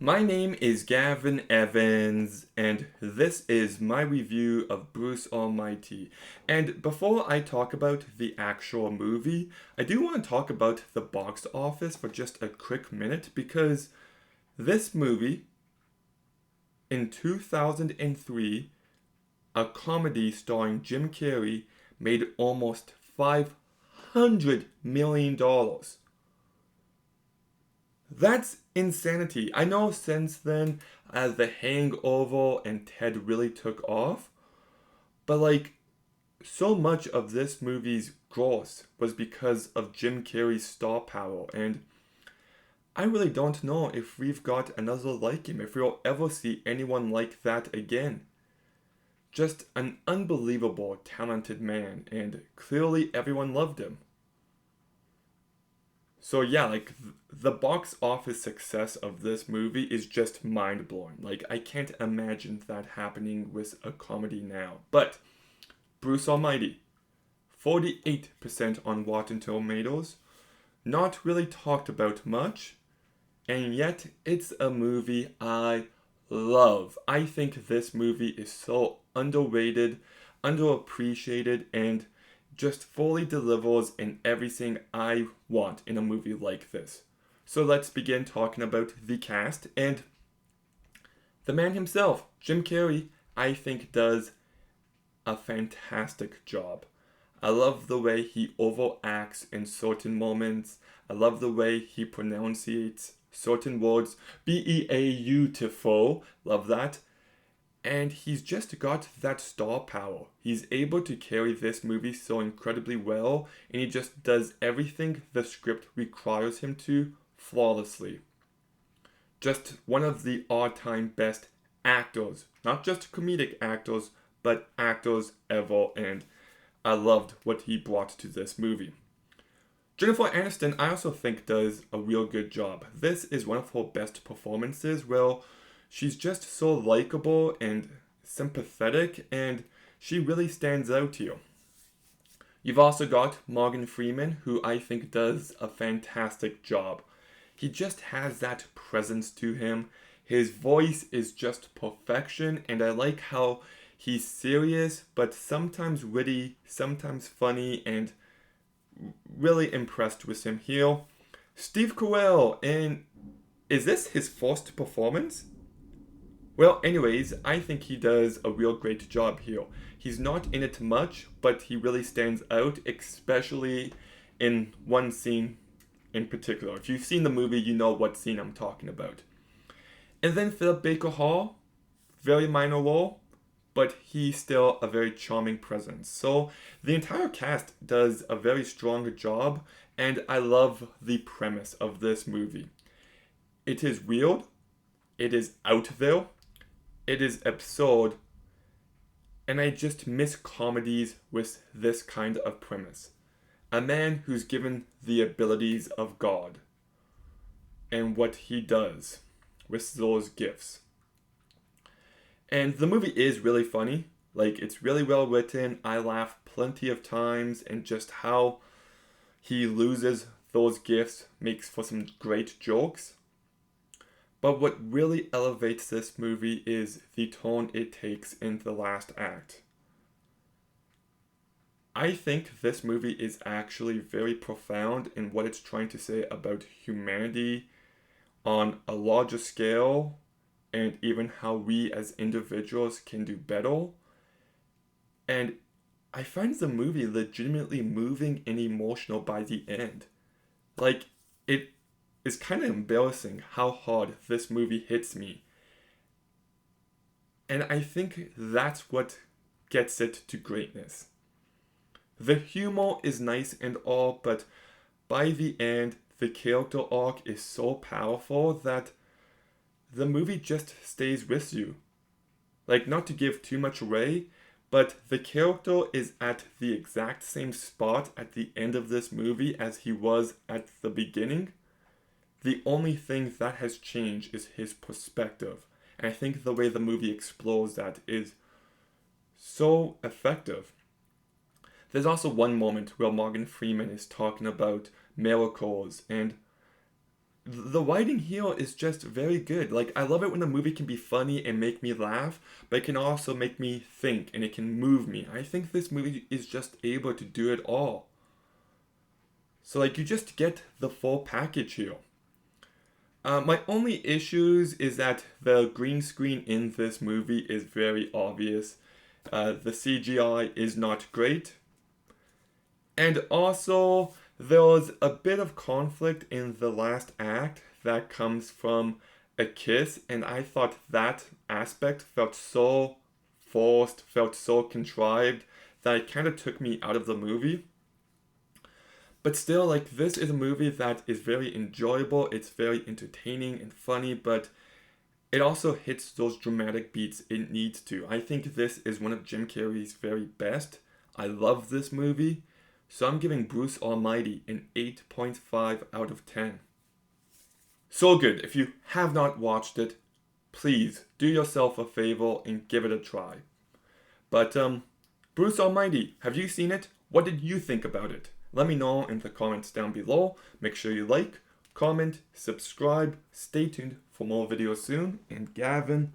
My name is Gavin Evans, and this is my review of Bruce Almighty. And before I talk about the actual movie, I do want to talk about the box office for just a quick minute because this movie, in 2003, a comedy starring Jim Carrey, made almost $500 million. That's insanity. I know since then, as The Hangover and Ted really took off, but so much of this movie's gross was because of Jim Carrey's star power, and I really don't know if we've got another like him, if we'll ever see anyone like that again. Just an unbelievable talented man, and clearly everyone loved him. So yeah, the box office success of this movie is just mind blowing. I can't imagine that happening with a comedy now. But Bruce Almighty, 48% on Rotten Tomatoes, not really talked about much, and yet it's a movie I love. I think this movie is so underrated, underappreciated, and just fully delivers in everything I want in a movie like this. So let's begin talking about the cast, and the man himself, Jim Carrey, I think does a fantastic job. I love the way he overacts in certain moments. I love the way he pronunciates certain words. Beautiful. Love that. And he's just got that star power. He's able to carry this movie so incredibly well, and he just does everything the script requires him to flawlessly. Just one of the all-time best actors, not just comedic actors, but actors ever, and I loved what he brought to this movie. Jennifer Aniston, I also think, does a real good job. This is one of her best performances. Well, she's just so likable and sympathetic, and she really stands out here. You've also got Morgan Freeman, who I think does a fantastic job. He just has that presence to him. His voice is just perfection, and I like how he's serious, but sometimes witty, sometimes funny, and really impressed with him here. Steve Carell, and is this his first performance? Well, anyways, I think he does a real great job here. He's not in it much, but he really stands out, especially in one scene in particular. If you've seen the movie, you know what scene I'm talking about. And then Philip Baker Hall, very minor role, but he's still a very charming presence. So the entire cast does a very strong job, and I love the premise of this movie. It is weird, it is out there, it is absurd, and I just miss comedies with this kind of premise. A man who's given the abilities of God and what he does with those gifts. And the movie is really funny. It's really well written. I laugh plenty of times, and just how he loses those gifts makes for some great jokes. But what really elevates this movie is the tone it takes in the last act. I think this movie is actually very profound in what it's trying to say about humanity on a larger scale, and even how we as individuals can do better. And I find the movie legitimately moving and emotional by the end. It is kind of embarrassing how hard this movie hits me. And I think that's what gets it to greatness. The humor is nice and all, but by the end, the character arc is so powerful that the movie just stays with you. Not to give too much away, but the character is at the exact same spot at the end of this movie as he was at the beginning. The only thing that has changed is his perspective. And I think the way the movie explores that is so effective. There's also one moment where Morgan Freeman is talking about miracles, and the writing here is just very good. Like, I love it when a movie can be funny and make me laugh, but it can also make me think and it can move me. I think this movie is just able to do it all. So, like, you just get the full package here. My only issues is that the green screen in this movie is very obvious. The CGI is not great. And also, there was a bit of conflict in the last act that comes from a kiss, and I thought that aspect felt so forced, felt so contrived, that it kind of took me out of the movie. But still, like, this is a movie that is very enjoyable, it's very entertaining and funny, but it also hits those dramatic beats it needs to. I think this is one of Jim Carrey's very best. I love this movie, so I'm giving Bruce Almighty an 8.5 out of 10. So good. If you have not watched it, please do yourself a favor and give it a try. But Bruce Almighty, have you seen it? What did you think about it? Let me know in the comments down below. Make sure you like, comment, subscribe. Stay tuned for more videos soon. And Gavin